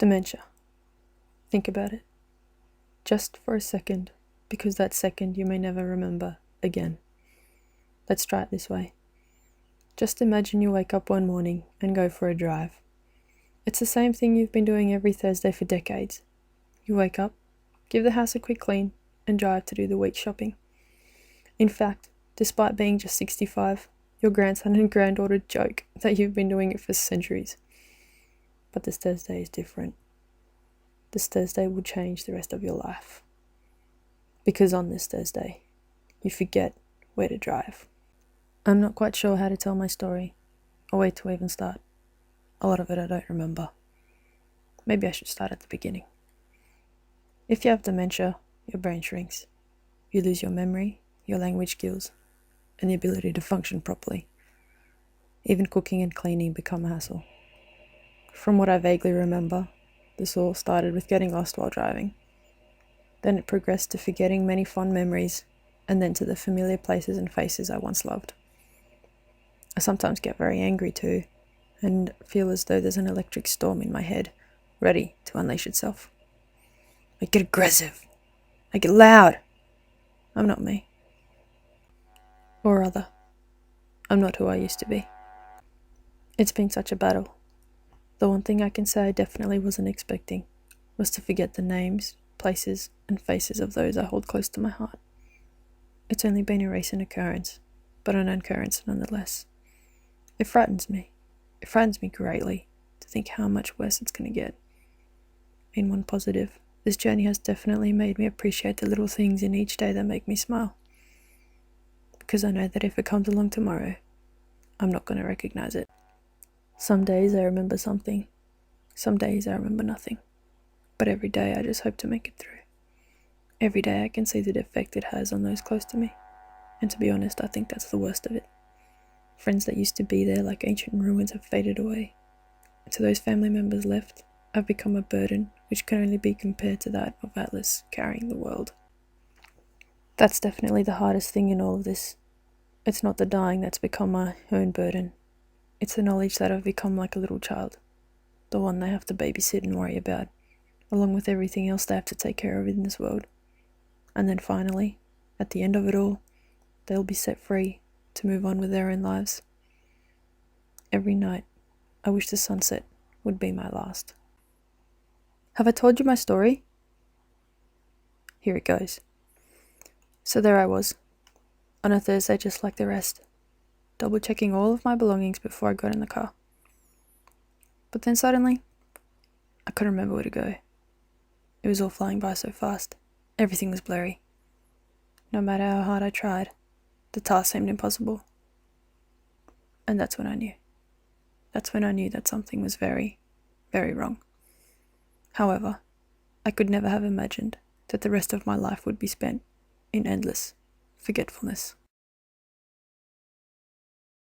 Dementia. Think about it. Just for a second, because that second you may never remember again. Let's try it this way. Just imagine you wake up one morning and go for a drive. It's the same thing you've been doing every Thursday for decades. You wake up, give the house a quick clean, and drive to do the week's shopping. In fact, despite being just 65, your grandson and granddaughter joke that you've been doing it for centuries. But this Thursday is different. This Thursday will change the rest of your life. Because on this Thursday, you forget where to drive. I'm not quite sure how to tell my story, or where to even start. A lot of it I don't remember. Maybe I should start at the beginning. If you have dementia, your brain shrinks. You lose your memory, your language skills, and the ability to function properly. Even cooking and cleaning become a hassle. From what I vaguely remember, this all started with getting lost while driving. Then it progressed to forgetting many fond memories, and then to the familiar places and faces I once loved. I sometimes get very angry too, and feel as though there's an electric storm in my head, ready to unleash itself. I get aggressive. I get loud. I'm not me. Or rather, I'm not who I used to be. It's been such a battle. The one thing I can say I definitely wasn't expecting was to forget the names, places, and faces of those I hold close to my heart. It's only been a recent occurrence, but an occurrence nonetheless. It frightens me. It frightens me greatly to think how much worse it's going to get. In one positive, this journey has definitely made me appreciate the little things in each day that make me smile. Because I know that if it comes along tomorrow, I'm not going to recognize it. Some days I remember something. Some days I remember nothing. But every day I just hope to make it through. Every day I can see the effect it has on those close to me. And to be honest, I think that's the worst of it. Friends that used to be there like ancient ruins have faded away. And to those family members left, I've become a burden which can only be compared to that of Atlas carrying the world. That's definitely the hardest thing in all of this. It's not the dying that's become my own burden. It's the knowledge that I've become like a little child. The one they have to babysit and worry about, along with everything else they have to take care of in this world. And then finally, at the end of it all, they'll be set free to move on with their own lives. Every night, I wish the sunset would be my last. Have I told you my story? Here it goes. So there I was, on a Thursday just like the rest, double-checking all of my belongings before I got in the car. But then suddenly, I couldn't remember where to go. It was all flying by so fast. Everything was blurry. No matter how hard I tried, the task seemed impossible. And that's when I knew. That's when I knew that something was very, very wrong. However, I could never have imagined that the rest of my life would be spent in endless forgetfulness.